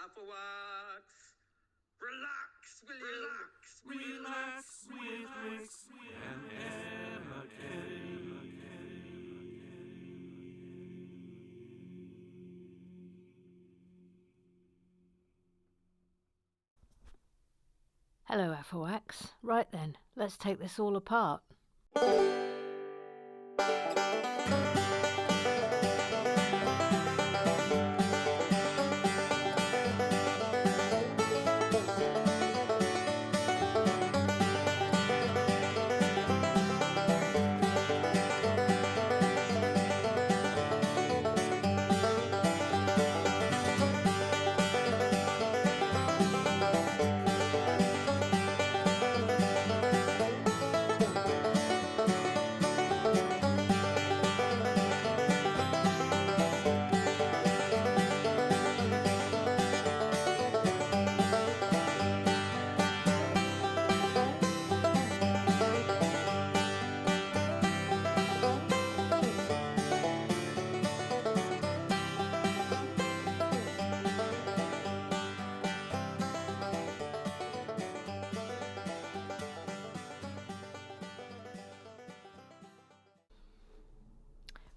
Afterwards, relax, will you? Relax with Rex and Emma Kelly. Hello, Afrowax. Right then, let's take this all apart.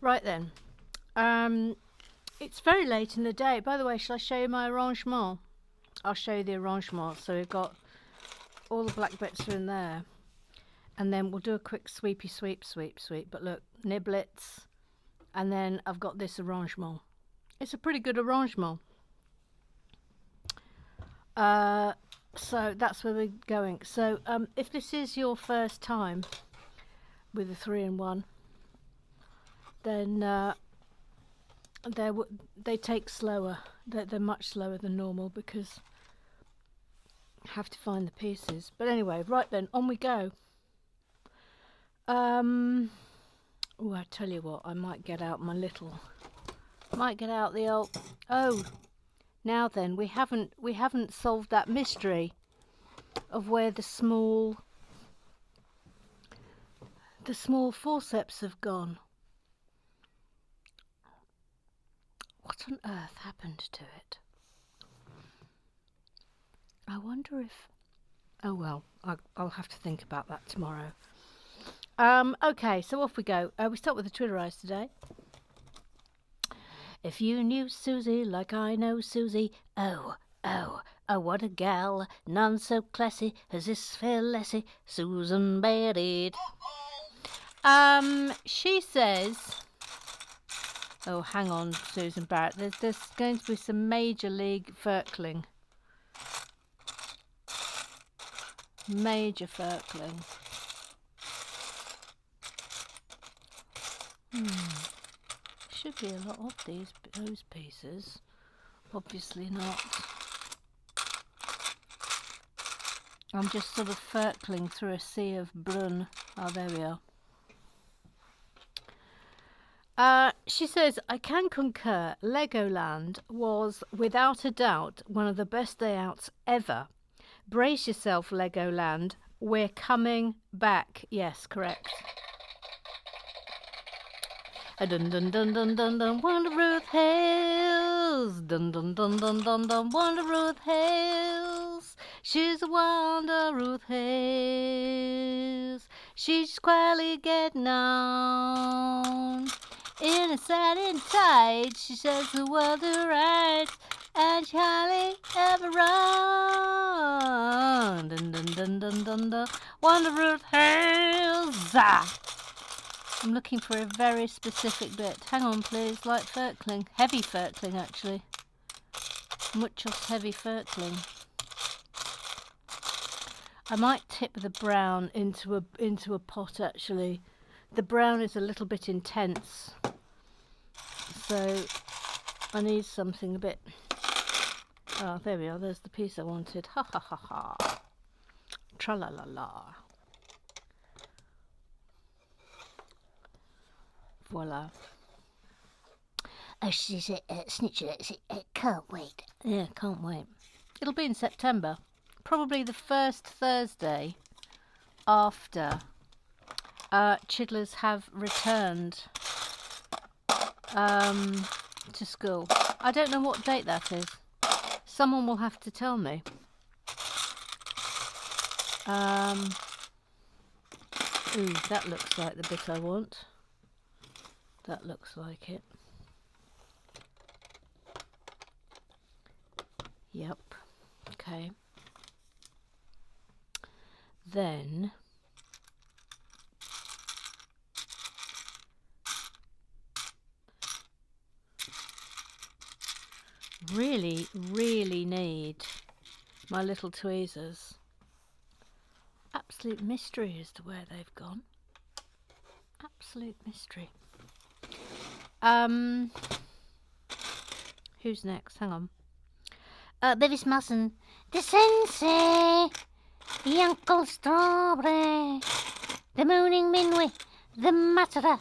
Right then, it's very late in the day. By the way, shall I show you my arrangement? I'll show you the arrangement. So we've got all the black bits are in there, and then we'll do a quick sweepy sweep. But look, niblets, and then I've got this arrangement. It's a pretty good arrangement. So that's where we're going. So if this is your first time with a 3-in-1, then they take slower. They're much slower than normal because you have to find the pieces. But anyway, right then, on we go. Oh, I tell you what, I might get out the old. Oh, now then, we haven't solved that mystery of where the small forceps have gone. What on earth happened to it? I wonder if... Oh well, I'll have to think about that tomorrow. Okay, so off we go. We start with the Twitterize today. If you knew Susie like I know Susie, oh, what a gal, none so classy as this fair lassie, Susan Barrett. She says... Oh, hang on, Susan Barrett. There's going to be some Major League Ferkling. Major Ferkling. Should be a lot of those pieces. Obviously not. I'm just sort of Ferkling through a sea of brun. Oh, there we are. She says, I can concur, Legoland was without a doubt one of the best day outs ever. Brace yourself, Legoland. We're coming back. Yes, correct. Dun dun dun dun dun dun, Wonder Ruth Hills. Dun dun dun dun dun dun, Wonder Ruth Hills. She's a Wonder Ruth Hills. She's quietly getting on. In a satin tight, she says the world is right, and she hardly ever run. Dun dun dun dun dun dun, Wonder Ruth Hills. I'm looking for a very specific bit. Hang on, please. Light Ferkling, heavy Ferkling, actually. Muchos heavy Ferkling. I might tip the brown into a pot. Actually, the brown is a little bit intense. So I need something a bit... Oh, there we are. There's the piece I wanted. Ha ha ha ha. Tra-la-la-la. Voila. Oh, she said, Snitcher, can't wait. Yeah, can't wait. It'll be in September. Probably the first Thursday after Chidlers have returned to school. I don't know what date that is. Someone will have to tell me. Ooh, that looks like the bit I want. That looks like it. Yep. Okay. Then really need my little tweezers. Absolute mystery as to where they've gone. Absolute mystery. Who's next? Hang on. Beavis Mustn't. The Sensei. The Uncle Strawberry. The Mooning Minway. The Matara.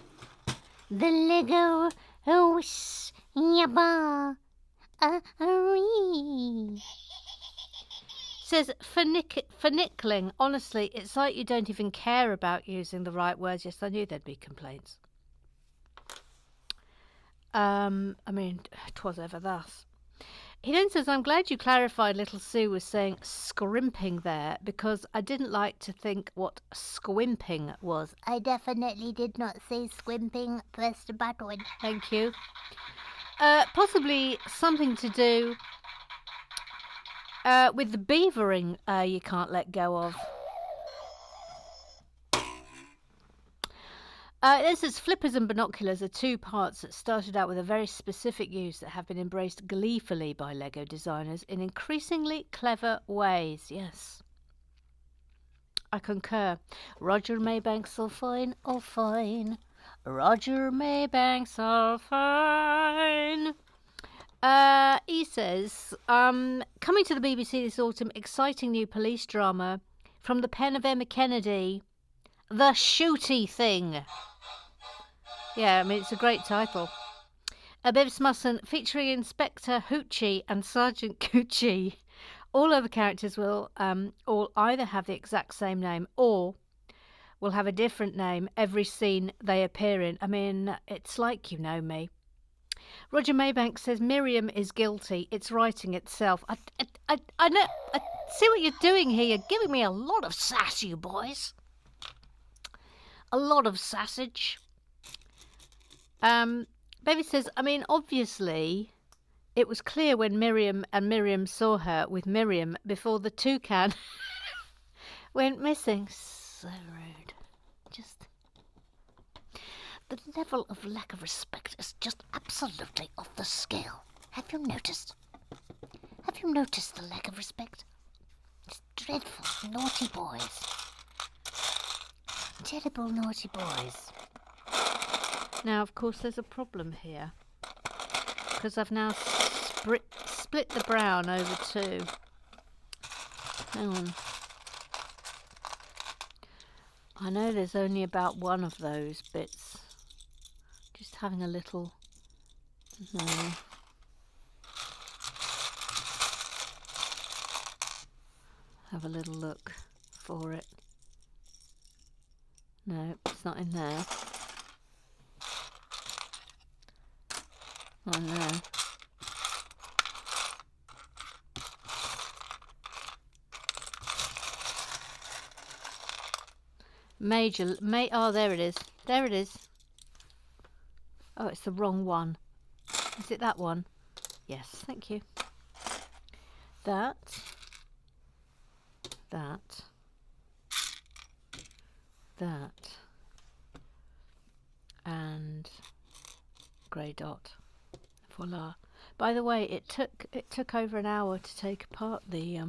The Lego. Whis. Yabba. Says finickling. Honestly, it's like you don't even care about using the right words. Yes, I knew there'd be complaints. I mean, 'twas ever thus. He then says, I'm glad you clarified little Sue was saying scrimping there, because I didn't like to think what squimping was. I definitely did not say squimping. Press the button. Thank you. Possibly something to do with the beavering you can't let go of. This is flippers and binoculars are two parts that started out with a very specific use that have been embraced gleefully by Lego designers in increasingly clever ways. Yes. I concur. Roger Maybanks all fine, all fine. Roger Maybanks all fine. He says, coming to the BBC this autumn, exciting new police drama from the pen of Emma Kennedy, The Shooty Thing. Yeah, I mean, it's a great title. Beavis Mustn't, featuring Inspector Hoochie and Sergeant Coochie. All other characters will all either have the exact same name or will have a different name every scene they appear in. I mean, it's like you know me. Roger Maybank says Miriam is guilty. It's writing itself. I know. I see what you're doing here. You're giving me a lot of sass, you boys. A lot of sausage. Baby says, I mean, obviously, it was clear when Miriam saw her with Miriam before the toucan went missing. So rude. Just... the level of lack of respect is just absolutely off the scale. Have you noticed? Have you noticed the lack of respect? It's dreadful. Naughty boys. Terrible naughty boys. Now, of course, there's a problem here. Because I've now split the brown over two. Hang on. I know there's only about one of those bits. Just having a little... no. Have a little look for it. No, it's not in there. Not in there. Oh, there it is. There it is. Oh, it's the wrong one. Is it that one? Yes, thank you. That. And grey dot. Voila. By the way, it took over an hour to take apart the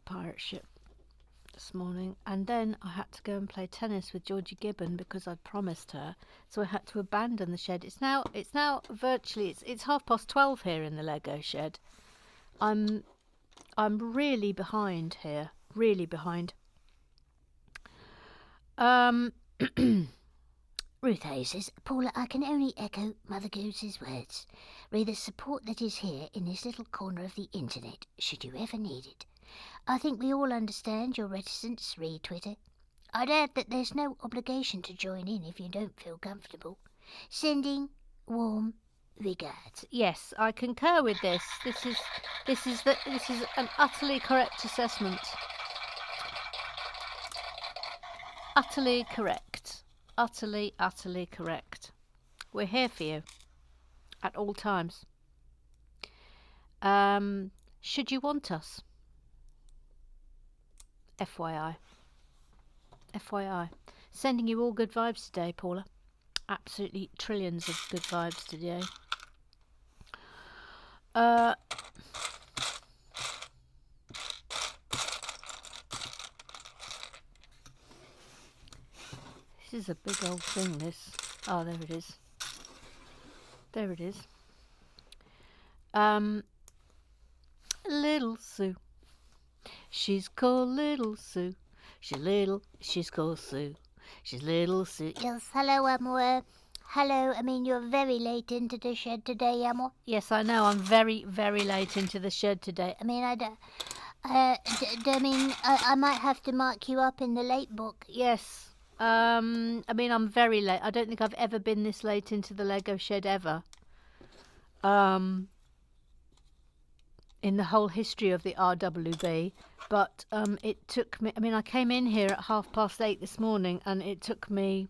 pirate ship this morning, and then I had to go and play tennis with Georgie Gibbon because I'd promised her, so I had to abandon the shed. It's now virtually it's 12:30 here in the Lego shed. I'm really behind here, really behind. Ruth Hayes says, Paula, I can only echo Mother Goose's words. Re the support that is here in this little corner of the internet, should you ever need it. I think we all understand your reticence, re Twitter. I'd add that there's no obligation to join in if you don't feel comfortable. Sending warm regards. Yes, I concur with this. This is an utterly correct assessment. Utterly correct. Utterly correct. We're here for you at all times. Should you want us? FYI. FYI. Sending you all good vibes today, Paula. Absolutely trillions of good vibes today. This is a big old thing, this. Oh, there it is. There it is. Little Sue. She's called Little Sue. She's called Sue. She's Little Sue. Yes, hello, Amor. Hello, I mean, you're very late into the shed today, Amor. Yes, I know, I'm very, very late into the shed today. I mean, I might have to mark you up in the late book. Yes. I mean, I'm very late. I don't think I've ever been this late into the Lego shed ever. In the whole history of the RWB. But it took me, I mean, I came in here at 8:30 this morning, and it took me,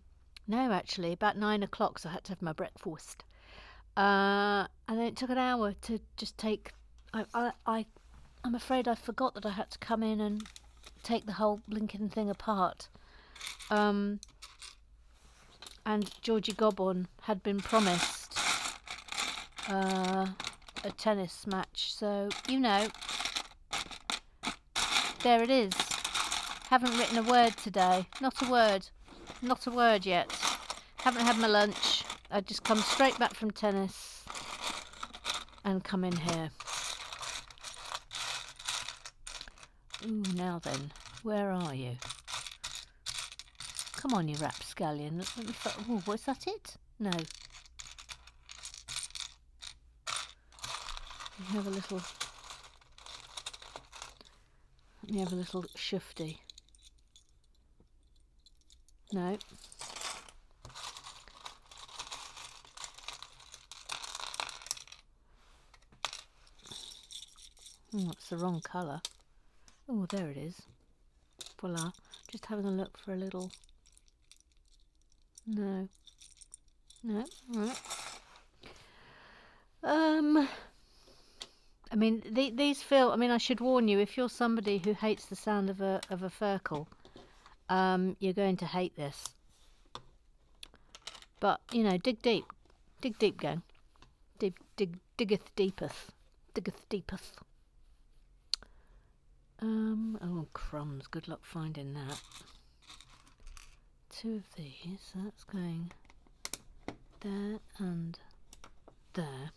no, actually, about 9 o'clock, so I had to have my breakfast. And then it took an hour to just take, I'm afraid I forgot that I had to come in and take the whole blinking thing apart. And Georgie Gobborn had been promised a tennis match, so you know, there it is. Haven't written a word today, not a word yet. Haven't had my lunch. I just come straight back from tennis and come in here. Ooh, now then, where are you? Come on, you rapscallion. Oh, was that it? No. Let me have a little shufty. No. Oh, it's the wrong colour. Oh, there it is. Voila. Just having a look for a little... No. No. Right. I mean, these feel... I mean, I should warn you, if you're somebody who hates the sound of a Furkle, you're going to hate this. But, you know, dig deep. Dig deep, gang. Diggeth deepeth. Diggeth deepeth. Oh, crumbs. Good luck finding that. 2 of these. That's going there and there.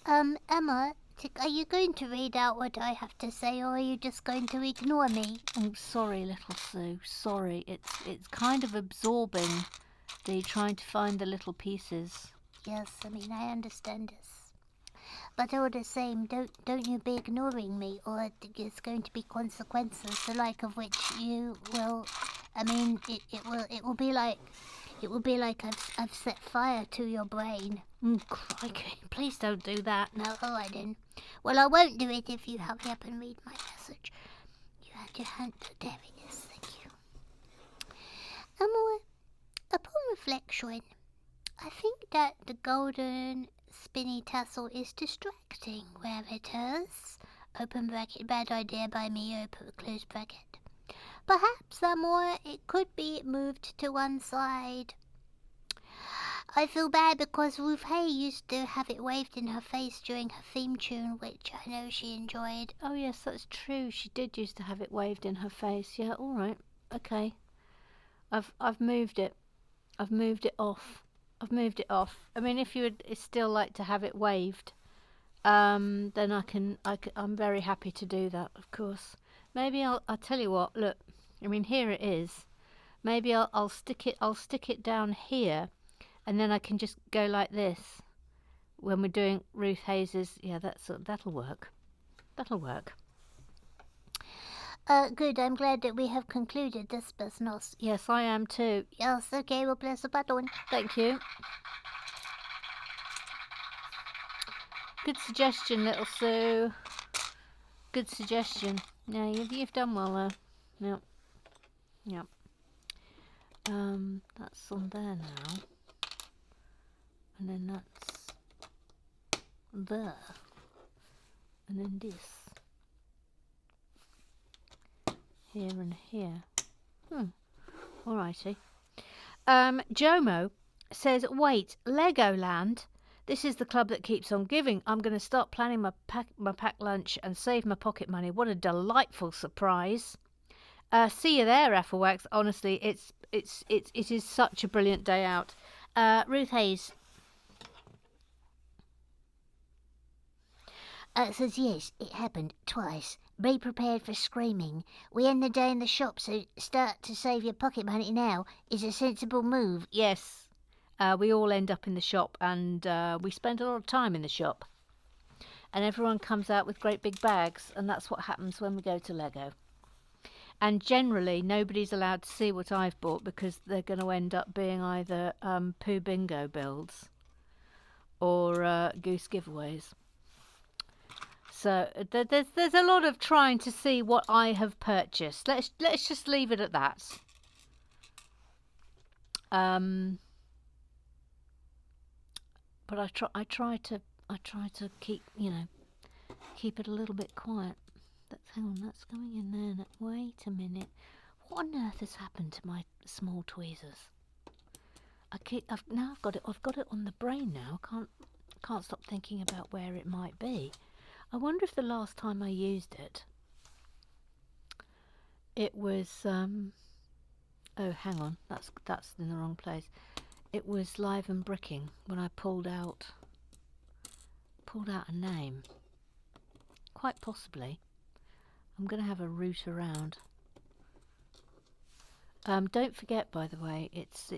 Emma, are you going to read out what I have to say, or are you just going to ignore me? Oh, sorry, little Sue. Sorry. It's kind of absorbing, trying to find the little pieces. Yes, I mean, I understand this. But all the same, don't you be ignoring me, or there's going to be consequences, the like of which you will... I mean, it will be like I've set fire to your brain. Crikey, please don't do that. No, all right then. Well, I won't do it if you hurry up and read my message. You had your hand... There it is, thank you. Amor, upon reflection, I think that the golden spinny tassel is distracting where it is. Open bracket, bad idea by me, open close bracket. Perhaps, Amor, it could be moved to one side. I feel bad because Ruth Hay used to have it waved in her face during her theme tune, which I know she enjoyed. Oh yes, that's true. She did used to have it waved in her face. Yeah, all right, okay. I've moved it. I've moved it off. I mean, if you would still like to have it waved, then I'm very happy to do that, of course. Maybe I'll tell you what. Look, I mean, here it is. Maybe I'll stick it down here, and then I can just go like this when we're doing Ruth Hayes's. Yeah, that'll work. That'll work. Good. I'm glad that we have concluded this business. Yes, I am too. Yes. Okay. We'll press the button. Thank you. Good suggestion, little Sue. Good suggestion. Yeah, you've done well there. Yep. Yep. That's on there now. And then that's there. And then this. Here and here. Alrighty. Jomo says, wait, Legoland? This is the club that keeps on giving. I'm going to start planning my pack lunch and save my pocket money. What a delightful surprise. See you there, Ethelwax. Honestly, it is such a brilliant day out. Ruth Hayes says yes, it happened twice. Be prepared for screaming. We end the day in the shop, so start to save your pocket money now is a sensible move. Yes. We all end up in the shop, and we spend a lot of time in the shop. And everyone comes out with great big bags, and that's what happens when we go to Lego. And generally, nobody's allowed to see what I've bought because they're going to end up being either Pooh Bingo builds or Goose giveaways. So there's a lot of trying to see what I have purchased. Let's just leave it at that. But I try to keep keep it a little bit quiet. Hang on, that's going in there. Wait a minute. What on earth has happened to my small tweezers? I've got it on the brain now. I can't stop thinking about where it might be. I wonder if the last time I used it, it was oh, hang on, that's in the wrong place. It was Live and Bricking when I pulled out a name. Quite possibly. I'm going to have a root around. Don't forget, by the way, it's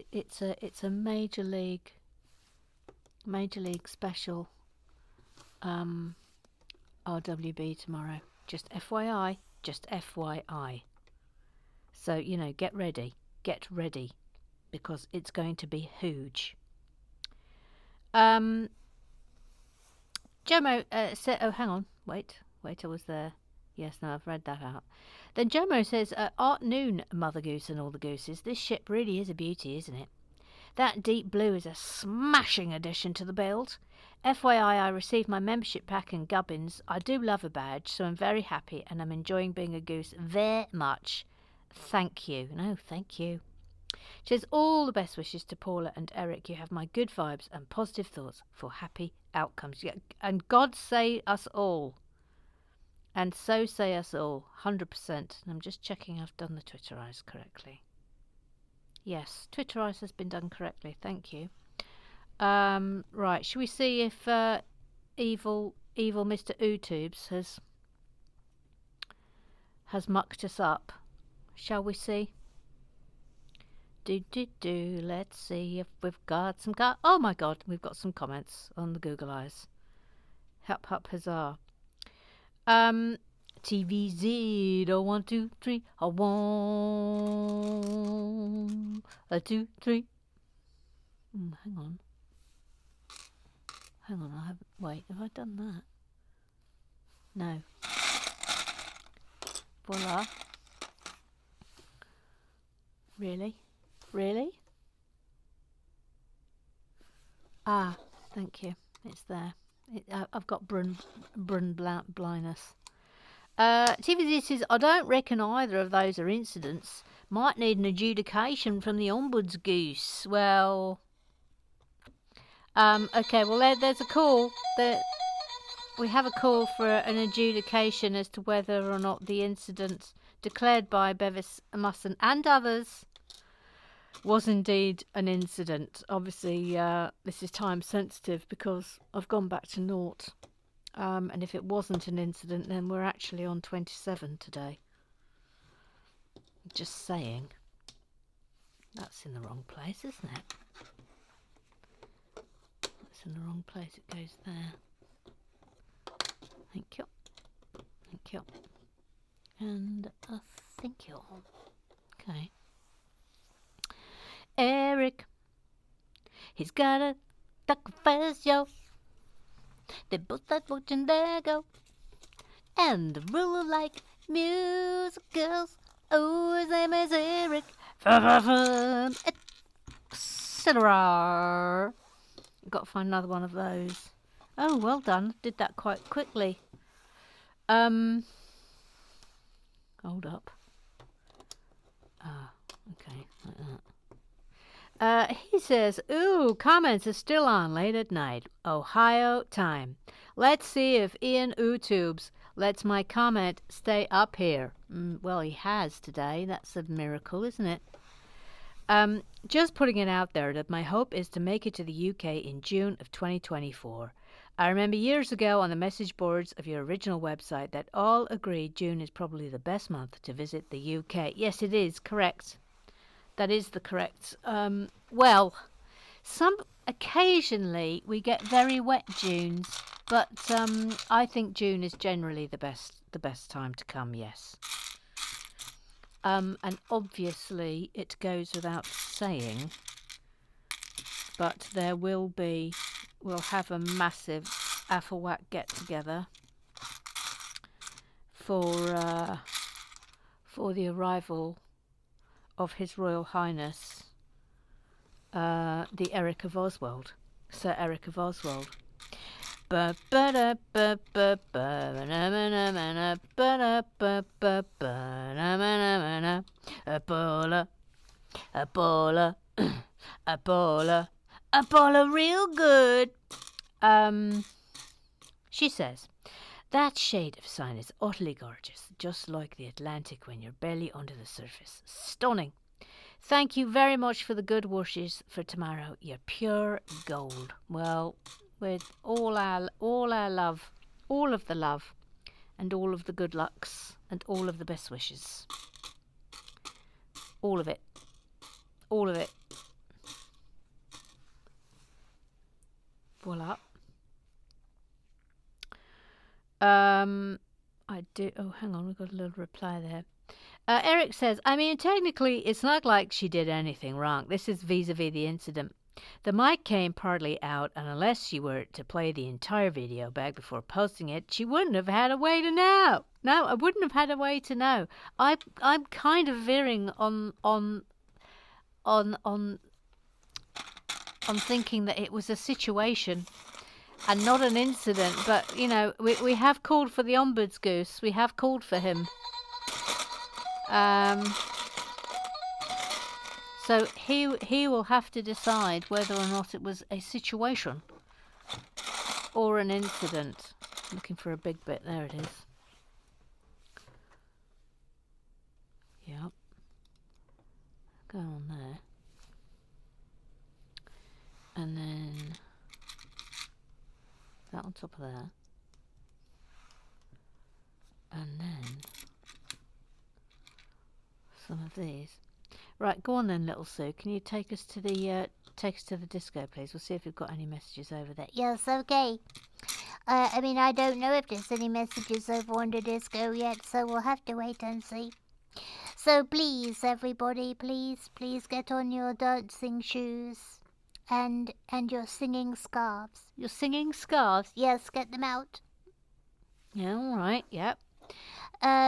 a Major League special RWB tomorrow. Just FYI, just FYI. So, get ready, because it's going to be huge. Jomo said, oh, hang on, wait, I was there. Yes, no, I've read that out. Then Jomo says, Art Noon, Mother Goose and all the gooses. This ship really is a beauty, isn't it? That deep blue is a smashing addition to the build. FYI, I received my membership pack in Gubbins. I do love a badge, so I'm very happy and I'm enjoying being a goose very much. Thank you. No, thank you. She says, all the best wishes to Paula and Eric. You have my good vibes and positive thoughts for happy outcomes. Yeah, and God say us all. And so say us all, 100%. And I'm just checking I've done the Twitterize correctly. Yes, Twitterize has been done correctly. Thank you. Right, shall we see if evil Mr. Ootubes has mucked us up? Shall we see? Let's see if we've got some... oh my God, we've got some comments on the Google Eyes. Hup, hup, huzzah. TVZ, 1, 2, 3, 1, 2, 3. Hang on, I haven't. Wait, have I done that? No. Voila. Really? Ah, thank you. It's there. I've got brun blindness. TVZ says, I don't reckon either of those are incidents. Might need an adjudication from the Ombuds Goose. Well, okay, well, there's a call. We have a call for an adjudication as to whether or not the incident declared by Bevis Musson and others was indeed an incident. Obviously, this is time sensitive because I've gone back to naught. And if it wasn't an incident, then we're actually on 27 today. Just saying. That's in the wrong place, isn't it? That's in the wrong place. It goes there. Thank you. And thank you. Okay. Eric. He's got a duck first, yo. They both start watching there go. And the ruler like musicals. Oh, his name is Eric. Etc. Got to find another one of those. Oh, well done. Did that quite quickly. Hold up. Ah, okay, like that. He says, ooh, comments are still on late at night. Ohio time. Let's see if Ian YouTubes lets my comment stay up here. Well, he has today. That's a miracle, isn't it? Just putting it out there that my hope is to make it to the UK in June of 2024. I remember years ago on the message boards of your original website that all agreed June is probably the best month to visit the UK. Yes, it is, correct. That is the correct. Well, occasionally we get very wet Junes, but I think June is generally the best time to come, yes. And obviously it goes without saying, but we'll have a massive Afflewack get together for the arrival of His Royal Highness the Eric of Oswald, Sir Eric of Oswald. Ebola, Ebola, Ebola, Ebola, real good. She says, that shade of sign is utterly gorgeous, just like the Atlantic when you're barely under the surface. Stunning. Thank you very much for the good wishes for tomorrow. You're pure gold. Well, with all our love, all of the love, and all of the good lucks, and all of the best wishes. All of it. All of it. Voila. I do. Oh, hang on. We've got a little reply there. Eric says, I mean, technically, it's not like she did anything wrong. This is vis-a-vis the incident. The mic came partly out, and unless she were to play the entire video back before posting it, she wouldn't have had a way to know. No, I wouldn't have had a way to know. I'm kind of veering on thinking that it was a situation and not an incident. But you know, we have called for the ombuds goose. We have called for him. So he will have to decide whether or not it was a situation or an incident. Looking for a big bit. There it is. Yep. Go on there. And then that on top of there. And then some of these. Right, go on then, little Sue. Can you take us to the disco, please? We'll see if we've got any messages over there. Yes, okay. I mean, I don't know if there's any messages over on the disco yet, so we'll have to wait and see. So please, everybody, please get on your dancing shoes and your singing scarves. Your singing scarves? Yes, get them out. Yeah, all right, yep.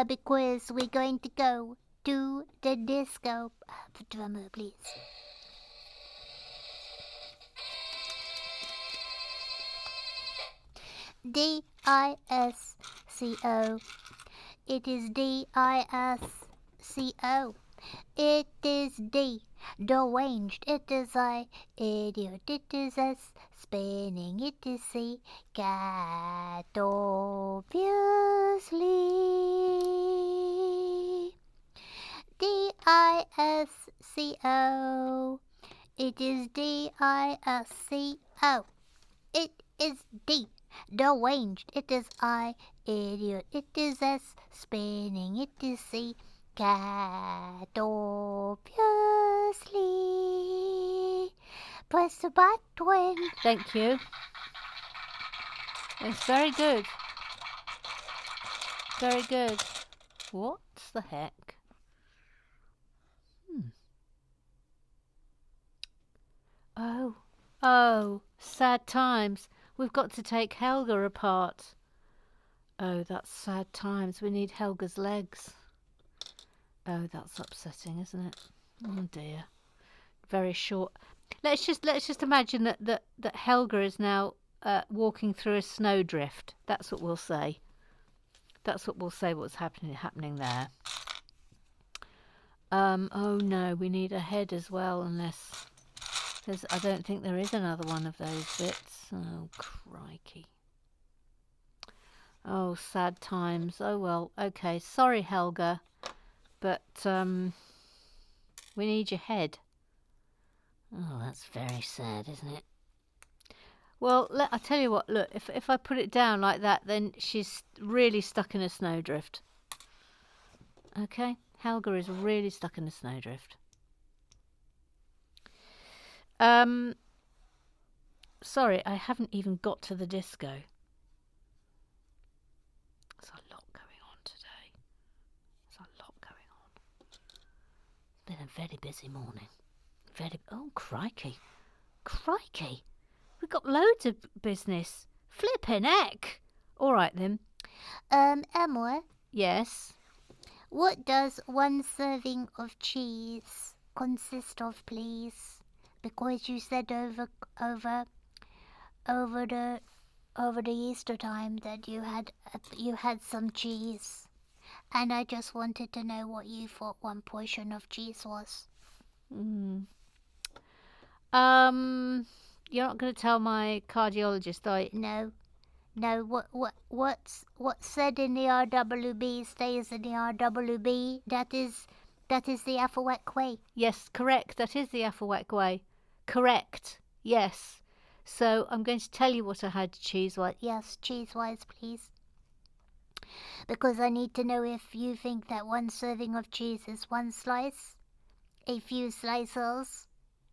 Because we're going to go to the disco. The drummer, please. D-I-S-C-O. It is D-I-S-C-O. It is D. Deranged. It is I. Idiot. It is S. Spinning. It is C. Cat. Obviously. D-I-S-C-O. It is D-I-S-C-O. It is D. Deranged. It is I. Idiot. It is S. Spinning. It is C. Cat. Obviously. Press the button. Thank you. It's very good. Very good. What the heck? Oh, sad times. We've got to take Helga apart. Oh, that's sad times. We need Helga's legs. Oh, that's upsetting, isn't it? Oh dear. Very short. Let's just imagine that Helga is now walking through a snowdrift. That's what we'll say. That's what we'll say. What's happening there? Oh no, we need a head as well. Unless I don't think there is another one of those bits. Oh crikey. Oh, sad times. Oh well. Okay. Sorry, Helga, but we need your head. Oh, that's very sad, isn't it? Well, I tell you what. Look, if I put it down like that, then she's really stuck in a snowdrift. Okay, Helga is really stuck in a snowdrift. Sorry, I haven't even got to the disco. There's a lot going on today. There's a lot going on. It's been a very busy morning. Oh, crikey. Crikey. We've got loads of business. Flippin' heck. All right, then. Amor, Yes. what does one serving of cheese consist of, please? Because you said over the Easter time that you had some cheese, and I just wanted to know what you thought one portion of cheese was. You're not going to tell my cardiologist, are you? No. What's said in the RWB stays in the RWB. That is the Afawak way. Yes, correct. That is the Afawak way. Correct. Yes. So I'm going to tell you what I had cheese-wise. Yes, cheese-wise, please. Because I need to know if you think that one serving of cheese is one slice, a few slices,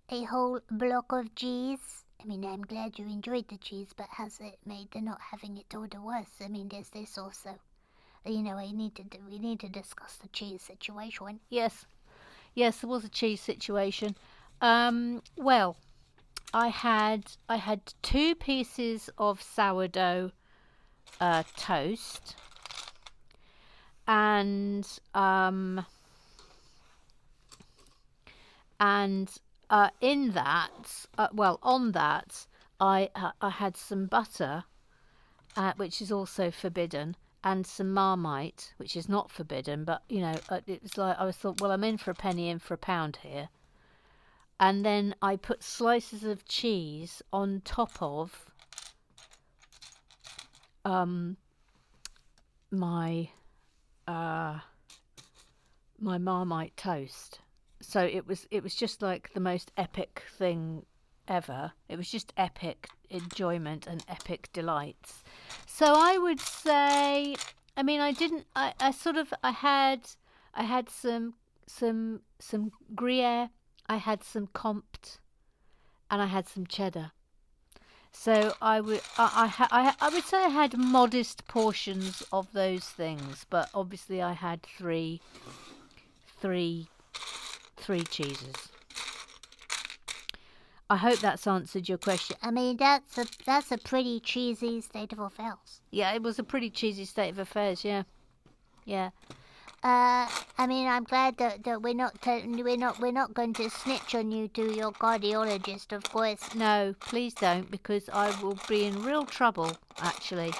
a whole block of cheese. I mean, I'm glad you enjoyed the cheese, but has it made the not having it all the worse? I mean, there's this also. You know, we need to discuss the cheese situation. Yes. Yes, there was a cheese situation. Well, I had 2 pieces of sourdough toast, and in that, on that, I had some butter, which is also forbidden, and some Marmite, which is not forbidden, but you know, it's like I thought, well, I'm in for a penny, in for a pound here. And then I put slices of cheese on top of my Marmite toast. So it was just like the most epic thing ever. It was just epic enjoyment and epic delights. So I would say, I mean, I had some Gruyere, I had some Comte, and I had some cheddar. So I would say I had modest portions of those things, but obviously I had three cheeses. I hope that's answered your question. I mean, that's a pretty cheesy state of affairs. Yeah, it was a pretty cheesy state of affairs. Yeah. I mean, I'm glad that we're not going to snitch on you to your cardiologist, of course. No, please don't, because I will be in real trouble, actually.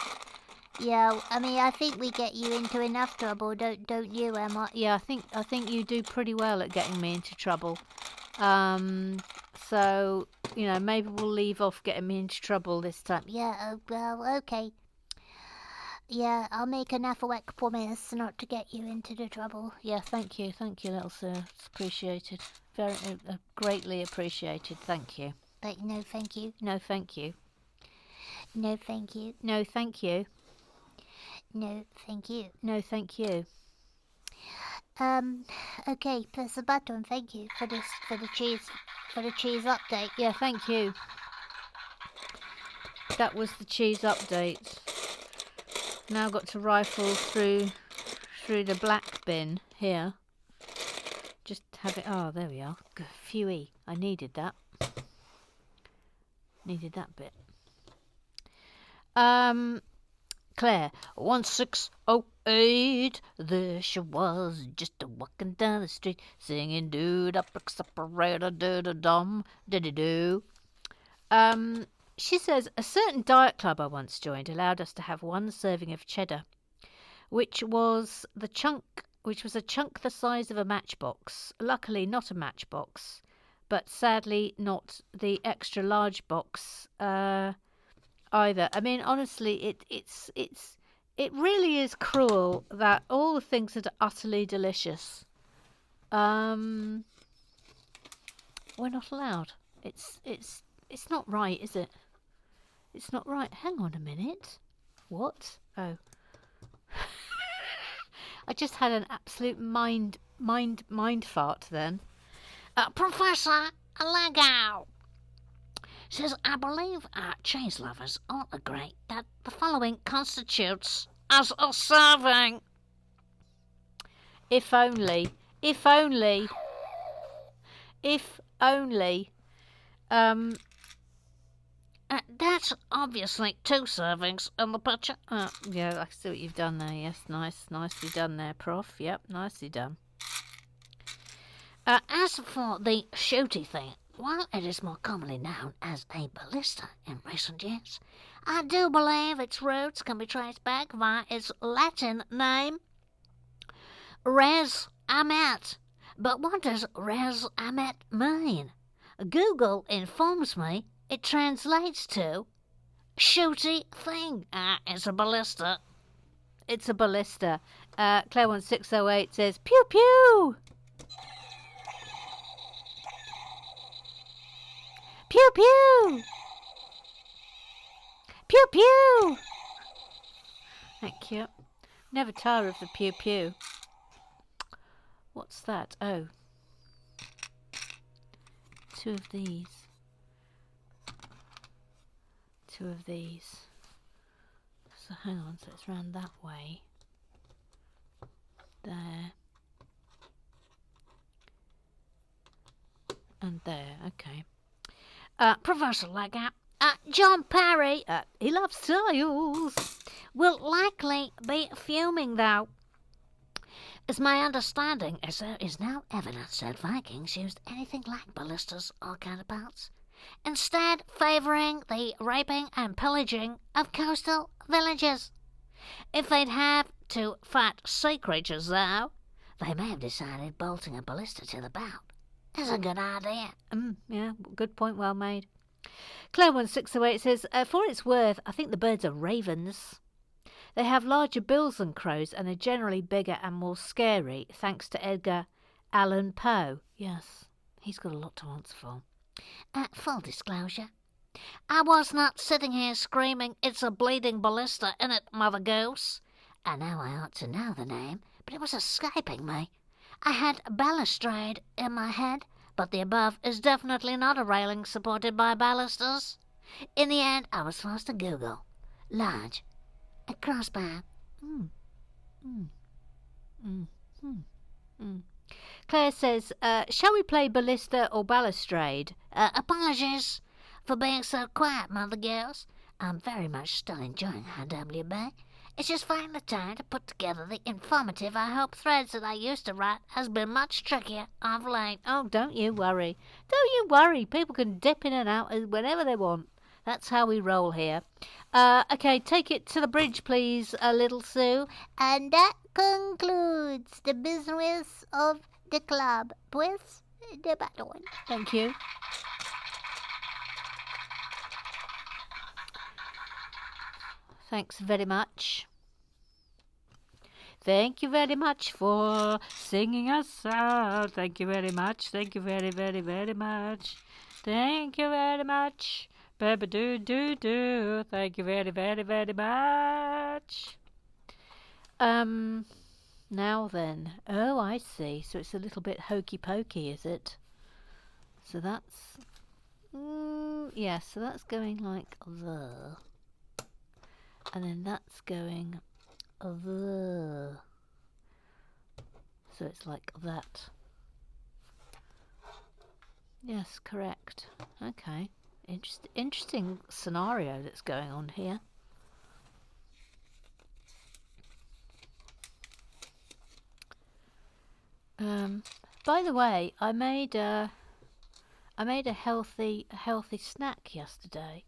Yeah, I mean, I think we get you into enough trouble, don't you, Emma? Yeah, I think you do pretty well at getting me into trouble. So, you know, maybe we'll leave off getting me into trouble this time. Yeah, well, okay. Yeah, I'll make an Afawak promise not to get you into the trouble. Yeah, thank you, little sir. It's appreciated. Very greatly appreciated. Thank you. No, thank you. No, thank you. No, thank you. No, thank you. No, thank you. No, thank you. Okay, press the button. Thank you for the cheese update. Yeah, thank you. That was the cheese update. Now got to rifle through the black bin here. Just have it. Oh, there we are. Good. Phewy. I needed that. Needed that bit. Claire, 1608, there she was, just a-walking down the street, singing do-da, separator, do-da-dum, diddy-do. She says, a certain diet club I once joined allowed us to have one serving of cheddar, which was a chunk the size of a matchbox. Luckily, not a matchbox, but sadly not the extra large box either. I mean, honestly, it really is cruel that all the things that are utterly delicious, we're not allowed. It's not right, is it? It's not right. Hang on a minute. What? Oh. I just had an absolute mind fart then. Professor Lego says, I believe cheese lovers all agree that the following constitutes as a serving. If only. That's obviously 2 servings in the picture. Yeah, I see what you've done there. Yes, nicely done there, Prof. Yep, nicely done. As for the shooty thing, while it is more commonly known as a ballista in recent years, I do believe its roots can be traced back via its Latin name, res amet. But what does res amet mean? Google informs me it translates to shooty thing. It's a ballista. It's a ballista. Claire 1608 says, pew pew! Pew pew! Pew pew! Thank you. Never tire of the pew pew. What's that? Oh. 2 of these. 2 of these. So hang on, so it's round that way. There. And there, okay. Professor Leggat, John Parry, He loves tiles. will likely be fuming though. As my understanding is there is no evidence that Vikings used anything like ballistas or counterparts, instead favouring the raping and pillaging of coastal villages. If they'd have to fight sea creatures though, they may have decided bolting a ballista to the bow is a good idea. Yeah, good point, well made. Claire 1608 says, for its worth, I think the birds are ravens. They have larger bills than crows and are generally bigger and more scary, thanks to Edgar Allan Poe. Yes, he's got a lot to answer for. Full disclosure, I was not sitting here screaming, it's a bleeding ballista, innit, Mother Goose? I know I ought to know the name, but it was escaping me. I had balustrade in my head, but the above is definitely not a railing supported by balusters. In the end, I was forced to Google large, a crossbar. Claire says, shall we play ballista or balustrade? Apologies for being so quiet, Mother Girls. I'm very much still enjoying our WB. It's just finding the time to put together the informative, I hope, threads that I used to write has been much trickier of late. Oh, don't you worry. Don't you worry. People can dip in and out whenever they want. That's how we roll here. Okay, take it to the bridge, please, little Sue. And that concludes the business of the club. Pues the baton. Thank you. Thanks very much. Thank you very much for singing us out. Thank you very much. Thank you very, very, very much. Thank you very much. Ba-ba-doo-doo-doo. Thank you very, very, very much. Now then. Oh, I see. So it's a little bit hokey-pokey, is it? So that's... yes, so that's going like there. And then that's going there. So it's like that. Yes, correct. Okay. Interesting scenario that's going on here. By the way, I made a healthy snack yesterday,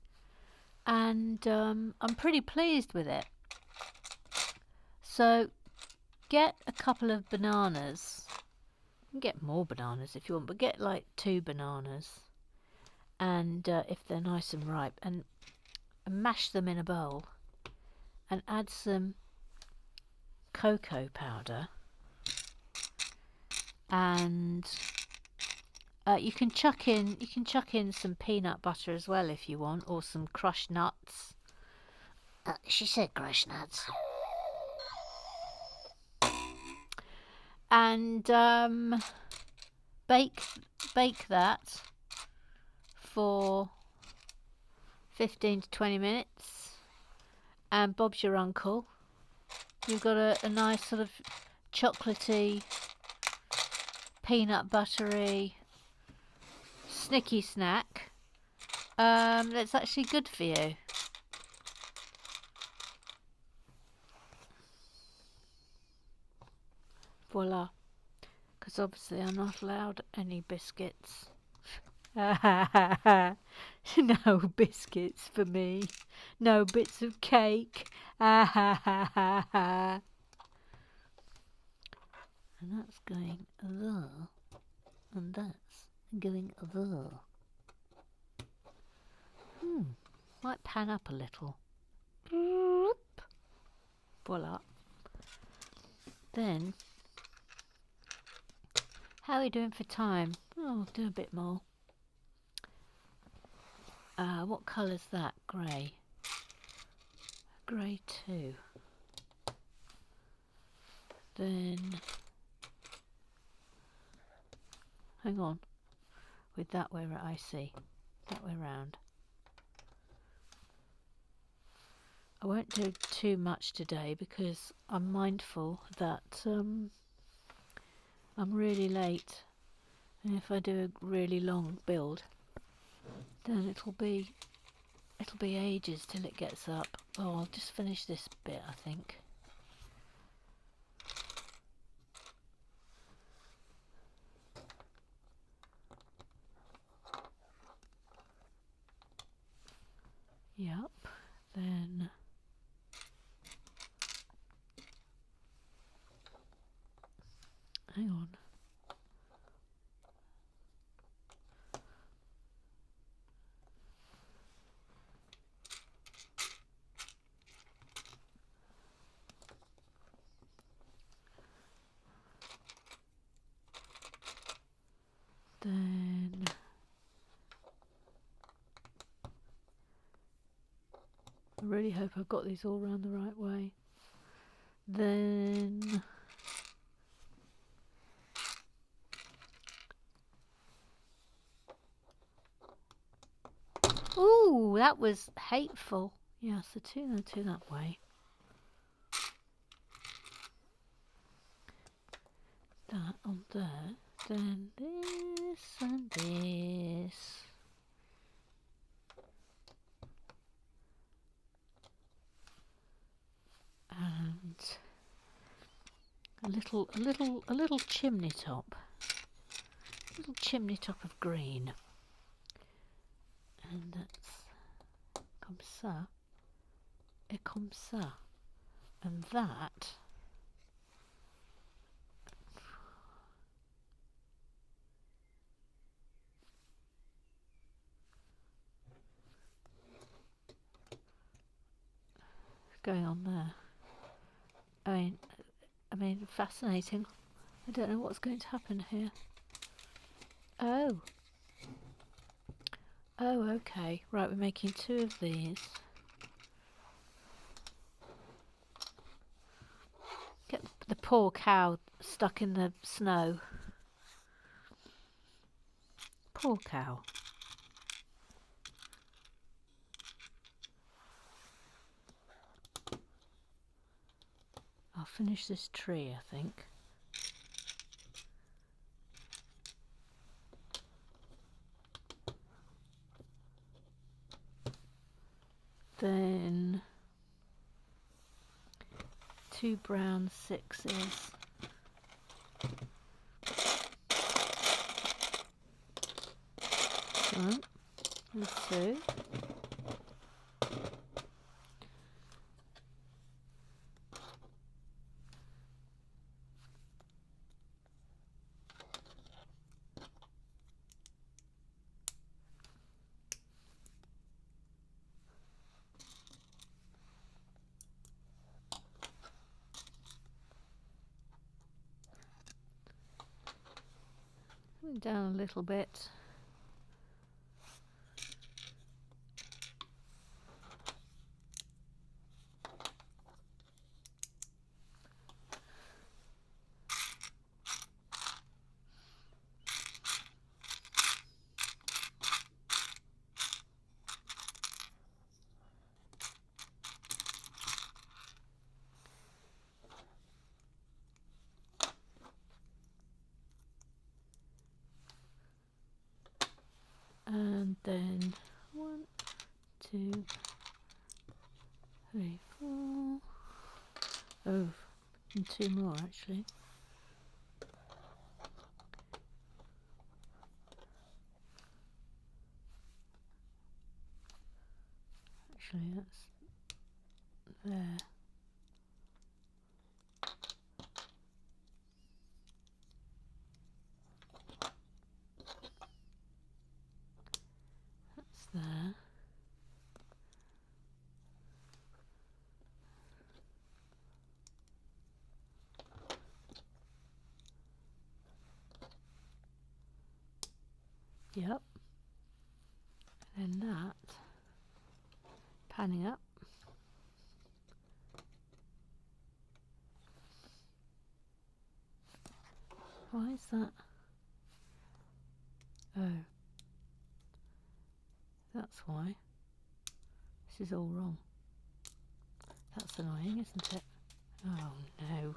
and I'm pretty pleased with it. So get a couple of bananas. You can get more bananas if you want, but get like 2 bananas, and if they're nice and ripe, and mash them in a bowl, and add some cocoa powder, and you can chuck in some peanut butter as well if you want, or some crushed nuts. She said crushed nuts. And bake that for 15 to 20 minutes, and Bob's your uncle. You've got a nice sort of chocolatey, peanut buttery, snicky snack that's actually good for you. Voila. Because obviously I'm not allowed any biscuits. No biscuits for me. No bits of cake. And that's going there. And that's going there. Might pan up a little. Voila. Then, how are we doing for time? Oh, I'll do a bit more. What colour's that? Grey. Grey too. Then, hang on. With that way, I see. That way round. I won't do too much today because I'm mindful that I'm really late, and if I do a really long build, then it'll be ages till it gets up. Oh, I'll just finish this bit, I think. Yep. Then hang on. Then I really hope I've got these all round the right way. Then ooh, that was hateful. Yeah, so two that way. That on there. Then this and this. And a little chimney top. A little chimney top of green. And that's comme ça. Et comme ça. And that going on there. I mean, fascinating. I don't know what's going to happen here. Oh. Oh, okay. Right, we're making 2 of these. Get the poor cow stuck in the snow. Poor cow. I'll finish this tree, I think. Then 2 brown 6s. one. There's two. Down a little bit. And then 1, 2, 3, 4. Oh, and 2 more actually. Actually, that's there. That's there. Yep. And then that, panning up. Why is that? Oh. That's why. This is all wrong. That's annoying, isn't it? Oh no.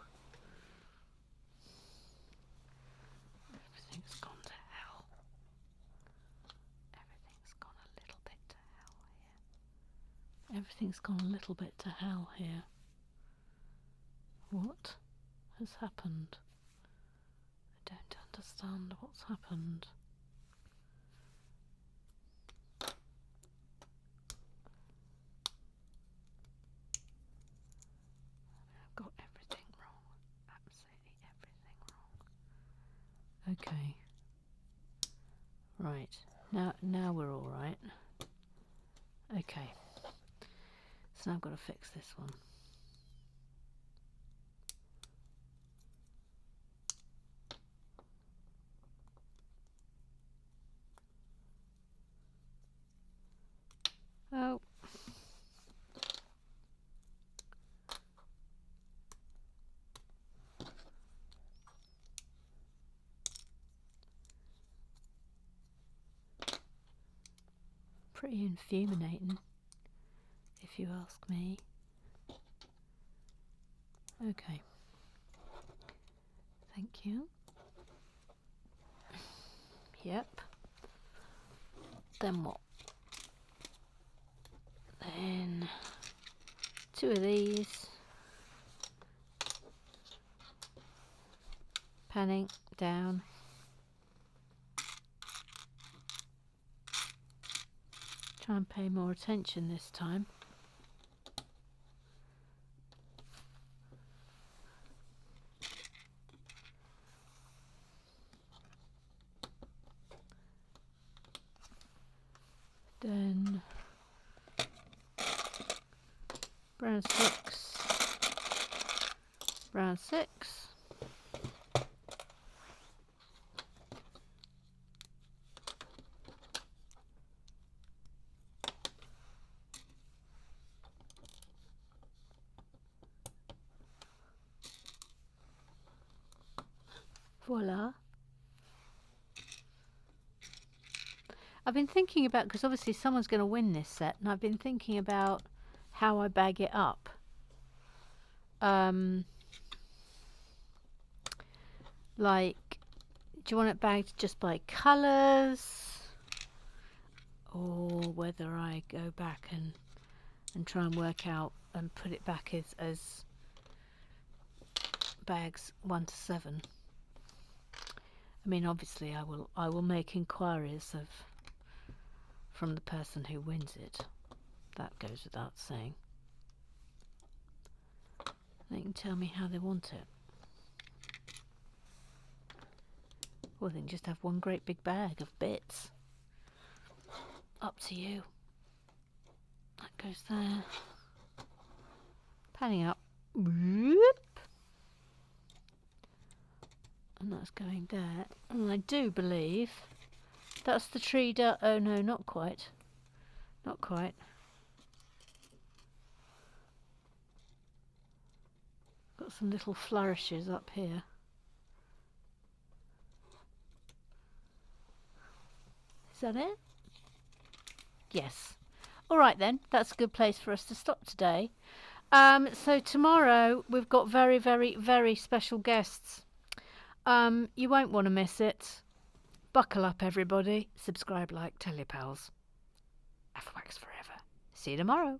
Everything's gone to hell. Everything's gone a little bit to hell here. Everything's gone a little bit to hell here. What has happened? I don't understand what's happened. I've got everything wrong. Absolutely everything wrong. Okay. Right. Now we're all right. Okay. So now I've got to fix this one. Oh. Pretty infuriating, if you ask me. Okay. Thank you. Yep. Then what? Then 2 of these. Panning down. Try and pay more attention this time. Then brown 6, brown 6, voila. I've been thinking about, because obviously someone's going to win this set, and I've been thinking about how I bag it up. Like, do you want it bagged just by colours, or whether I go back and try and work out and put it back as bags 1 to 7. I mean, obviously I will make inquiries of from the person who wins it. That goes without saying. They can tell me how they want it. Or they can just have one great big bag of bits. Up to you. That goes there. Panning up. Whoop. And that's going there. And I do believe that's the tree oh no, not quite. Not quite. Got some little flourishes up here. Is that it? Yes. All right then, that's a good place for us to stop today. So tomorrow we've got very, very, very special guests. You won't want to miss it. Buckle up, everybody. Subscribe, like, tell your pals. Afwax forever. See you tomorrow.